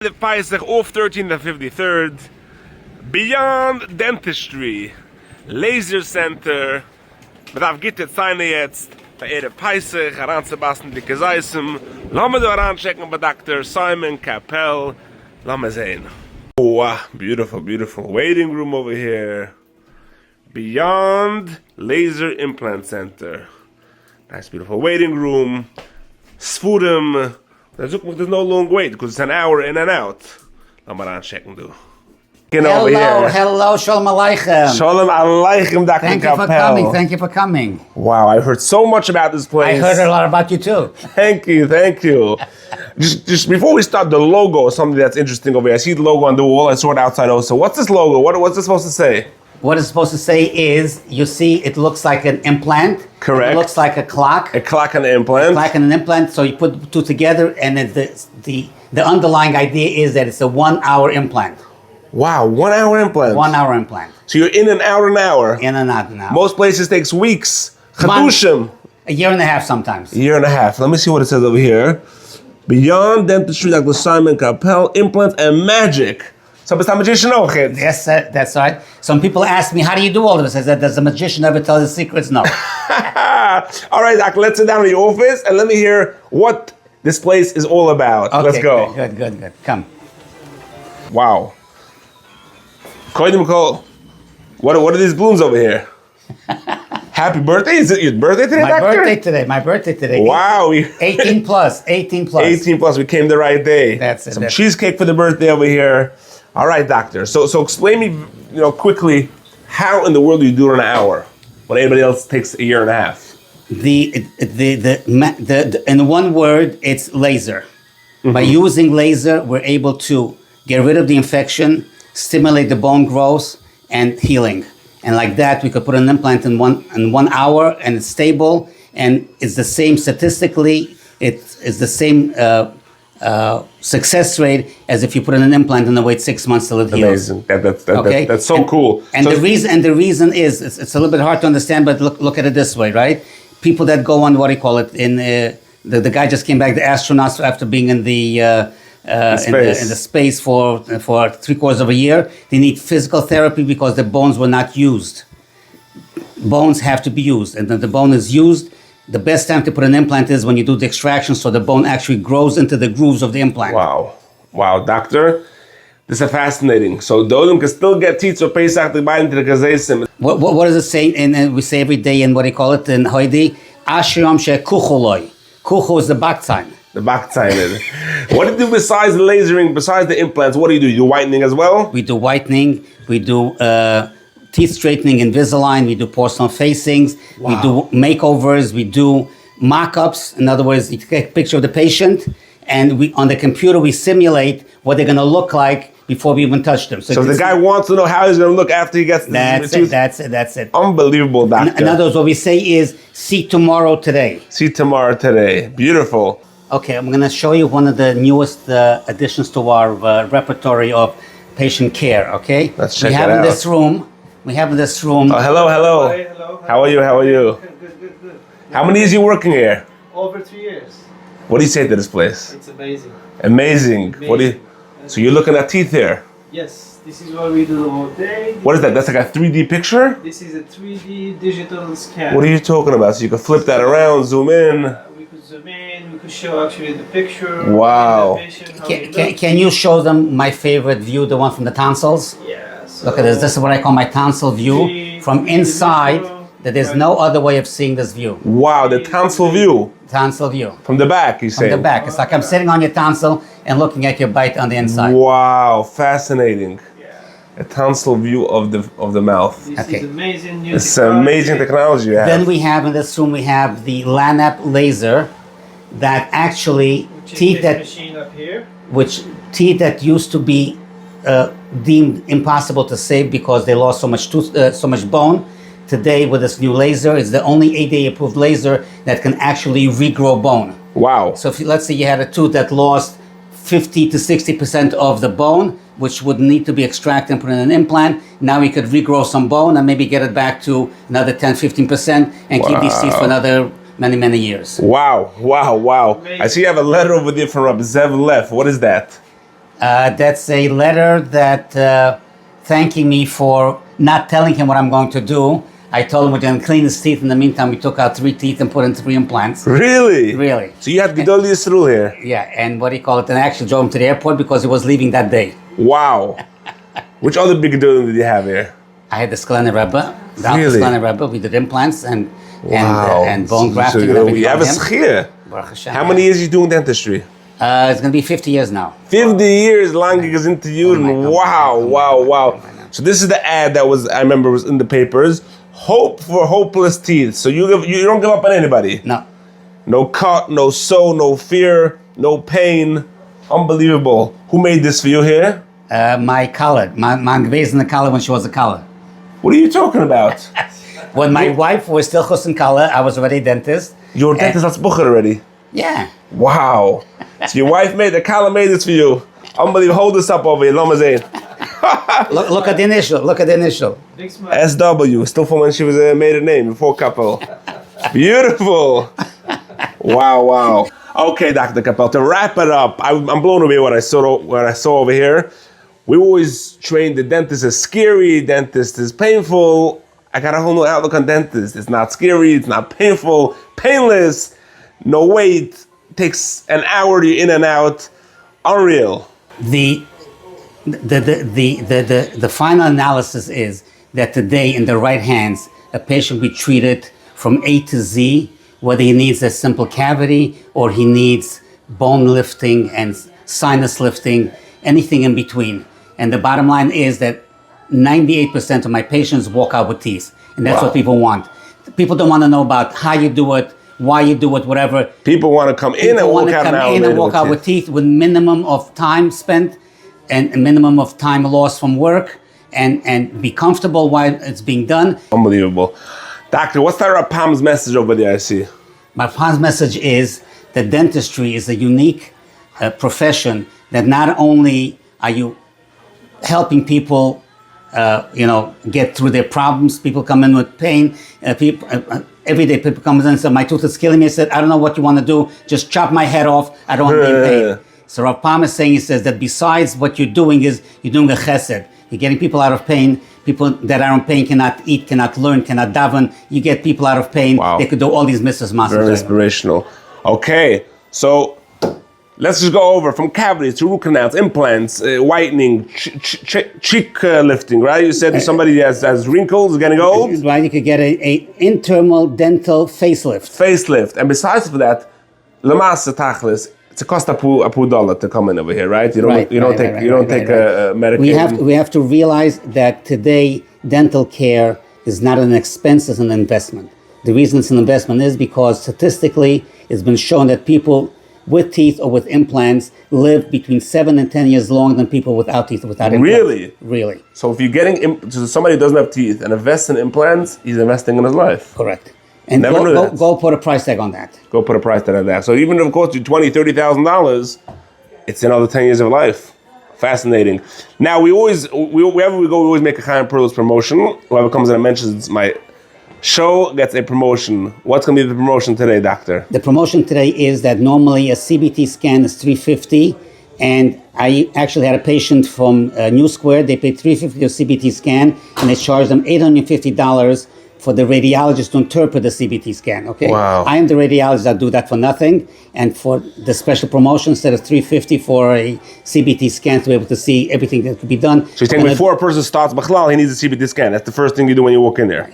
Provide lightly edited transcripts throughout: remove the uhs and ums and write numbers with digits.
The Pesach off 13th and 53rd. Beyond Dentistry. Laser Center. Wir darf gittet seine jetzt. Bei Ere Pesach, heranzubassen dicke Seisem. Lass mal da heranchecken bei Dr. Simon Capel. Lass mal sehen. Oh, wow, beautiful, beautiful waiting room over here. Beyond Laser Implant Center. Nice, beautiful waiting room. Sfudem. There's no long wait because it's an hour in and out. Lass mal heranchecken, du. Hello, Shalom Aleichem. Shalom Aleichem, Dr. Thank you for coming. Thank you for coming. Wow, I heard so much about this place. I heard a lot about you too. Thank you. Just before we start, the logo is something that's interesting over here. I see the logo on the wall. I saw it outside also. What's this logo? What's it supposed to say? What it's supposed to say is, you see, it looks like an implant. Correct. It looks like a clock. A clock and an implant. A clock and an implant. So you put the two together, and the underlying idea is that it's a 1 hour implant. Wow, 1 hour implant. 1 hour implant. So you're in an hour. In and out now. Most places takes weeks. Chadushim. A year and a half sometimes. A year and a half. Let me see what it says over here. Beyond Dentistry, Dr. Simon Capel, implants and magic. So bist du magician auch jetzt? Yes, that's right. Some people ask me, how do you do all of this? I said, does a magician ever tell his secrets? No. All right, Doc, let's sit down in your office and let me hear what this place is all about. Okay, let's go. Good. Come. Wow. Koidim Kol, what are these balloons over here? Happy birthday? Is it your birthday today, Doctor? My birthday today. Wow. 18 plus. 18 plus. We came the right day. That's it. Some cheesecake for the birthday over here. All right, Doctor. So explain me, quickly, how in the world do you do it in an hour when anybody else takes a year and a half? In one word, it's laser. Mm-hmm. By using laser, we're able to get rid of the infection, stimulate the bone growth and healing. And like that, we could put an implant in one hour, and it's stable, and it's the same statistically. It's the same success rate as if you put in an implant and wait 6 months till it heals. Amazing. That's so cool. And the reason is it's a little bit hard to understand, but look at it this way, right? People that go on the guy just came back, the astronauts, after being in the space for 3/4 of a year. They need physical therapy because the bones were not used. Bones have to be used, and when the bone is used, the best time to put an implant is when you do the extraction, so the bone actually grows into the grooves of the implant. Wow, Doctor, this is fascinating. So those can still get teeth or Pesach to buy into the Gazaysim. What does it say? And we say every day in what do you call it in Hoidi? Ashiyom she kucholoi. Kucho is the back sign. The back sign is. What do you do besides the lasering, besides the implants? What do? You do whitening as well? We do whitening. We do teeth straightening, Invisalign. We do porcelain facings. Wow. We do makeovers. We do mock-ups. In other words, you take a picture of the patient, and on the computer we simulate what they're going to look like before we even touch them. So the guy wants to know how he's going to look after he gets the That's it. Unbelievable, Doctor. In other words, what we say is, see tomorrow today. See tomorrow today. Beautiful. Okay, I'm going to show you one of the newest additions to our repertory of patient care, okay? Let's check it out. We have in this room... Oh, hello. Hi, hello. How are you? Good. How many years are you working here? Over 3 years. What do you say to this place? It's amazing. Amazing. So you're looking at teeth here? Yes, this is what we do all day. What is that? That's like a 3D picture? This is a 3D digital scan. What are you talking about? So you can flip that around, zoom in. We could zoom in, we could show actually the picture. Wow. The patient, can you show them my favorite view, the one from the tonsils? Yes. Look at this. This is what I call my tonsil view. From inside, there's no other way of seeing this view. Wow, the tonsil view. Tonsil view. From the back, you say? From the back. It's like I'm sitting on your tonsil and looking at your bite on the inside. Wow, fascinating. A tonsil view of the mouth. This is amazing new It's amazing technology you have. Then we have in this room, we have the LANAP laser that actually machine up here. teeth that used to be deemed impossible to save because they lost so much bone. Today, with this new laser, it's the only ADA approved laser that can actually regrow bone. Wow. So let's say you had a tooth that lost 50 to 60% of the bone, which would need to be extracted and put in an implant. Now we could regrow some bone and maybe get it back to another 10, 15% and keep these teeth for another many years. Wow. I see you have a letter over there from Reb Zev Leff. What is that? That's a letter that thanking me for not telling him what I'm going to do. I told him we're going to clean his teeth. In the meantime, we took out 3 teeth and put in 3 implants. Really? Really. So you had Gedol Yisrael here? Yeah, and what do you call it? And I actually drove him to the airport because he was leaving that day. Wow. Which other big Gedolim did you have here? I had the Sklena Rebbe, the Really? Sklena Rebbe. We did implants and bone So grafting. and you everything have a on him. schir. Baruch Hashem. How many years are you doing dentistry? It's going to be 50 years now. 50 years long he goes into you. Wow. So this is the ad that I remember was in the papers. Hope for hopeless teeth. So you don't give up on anybody. No. No cut, no sew, no fear, no pain. Unbelievable. Who made this for you here? My color, my in the color when she was a color. What are you talking about? When my wife was still chus in color, I was already a dentist. Your dentist has bucher already. Yeah. Wow. So your wife the collar made this for you. Unbelievable. Hold this up over here. Lama Zayn. Look at the initial. Look at the initial. Big smile. SW. Still from when she was made a name before couple. Beautiful. Wow. Okay, Dr. Capel, to wrap it up, I'm blown away what I saw over here. We always train the dentist is scary, dentist is painful. I got a whole new outlook on dentist. It's not scary, it's not painful, painless, no wait, takes an hour to in and out. Unreal. The final analysis is that today in the right hands, a patient will be treated from A to Z, whether he needs a simple cavity or he needs bone lifting and sinus lifting, anything in between. And the bottom line is that 98% of my patients walk out with teeth. And that's what people want. People don't want to know about how you do it, why you do it, whatever. People want to come in and walk out with teeth with minimum of time spent and a minimum of time lost from work and be comfortable while it's being done. Unbelievable. Doctor, what's that Rapam's message over there I see? My Rapam's message is that dentistry is a unique profession that not only are you helping people get through their problems. People come in with pain. Every day people come in and say, my tooth is killing me. I said, I don't know what you want to do. Just chop my head off. I don't want to be in pain. So Rav Pam is saying, he says that besides what you're doing is you're doing a chesed. You're getting people out of pain. People that are in pain cannot eat, cannot learn, cannot daven. You get people out of pain. Wow. They could do all these mitzvahs. Very inspirational. Okay, so let's just go over from cavities to root canals, implants, whitening, cheek lifting, right? You said somebody has wrinkles, getting old. Right, you could get a internal dental facelift. And besides for that, Lamasa Tachlis, it's a cost a $2 to come in over here, right? You don't take medication. We have to realize that today dental care is not an expense, it's an investment. The reason it's an investment is because statistically it's been shown that people with teeth or with implants live between 7 and 10 years longer than people without teeth or without implants. Really? So if you're getting somebody who doesn't have teeth and invests in implants, he's investing in his life. Correct. And go put a price tag on that. Go put a price tag on that. So even if it costs you $20,000, $30,000, it's another 10 years of life. Fascinating. Now wherever we go, we always make a Chaim Perlowitz promotion. Whoever comes in and mentions my show gets a promotion. What's going to be the promotion today, doctor? The promotion today is that normally a CBT scan is $350, and I actually had a patient from New Square. They paid $350 for a CBT scan, and they charged them $850 for the radiologist to interpret the CBT scan. Okay. Wow. I am the radiologist that do that for nothing, and for the special promotion, instead of $350 for a CBT scan to be able to see everything that could be done. So you're saying before a person starts Bachlal, he needs a CBT scan. That's the first thing you do when you walk in there.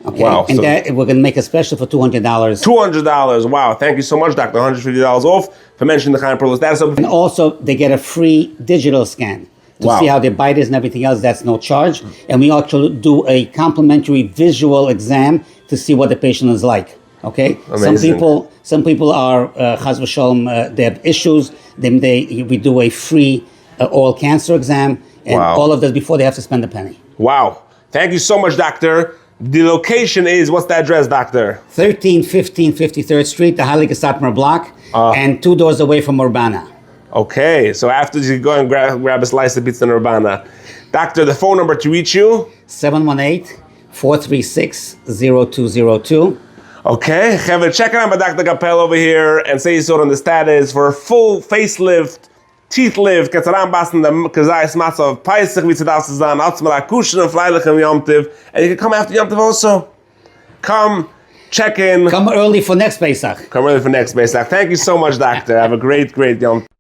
Okay. Wow. And that we're going to make a special for $200. $200. Wow. Thank you so much, doctor. $150 off for mentioning the Chaim Perlowitz status. And also, they get a free digital scan to see how their bite is and everything else. That's no charge. And we also do a complimentary visual exam to see what the patient is like. Okay. Amazing. Some people are chas v'shalom. They have issues. Then we do a free oral cancer exam, and all of this before they have to spend a penny. Wow. Thank you so much, doctor. The location is, what's the address, doctor? 1315 53rd Street, the Heilige Satmar block, and 2 doors away from Urbana. Okay, so after you go and grab a slice of pizza in Urbana. Doctor, the phone number to reach you? 718-436-0202. Okay, Chevy, check it out by Dr. Capel over here and say you saw it on the status for a full facelift, teeth live, gets around bassen the kazais matz of Pesach, wie zu das zu sein, als mal kuschen und freilich im Yom Tov, and you can come after Yom Tov also. Come, check in. Come early for next Pesach. Come early for next Pesach. Thank you so much, Doctor. Have a great Yom Tov.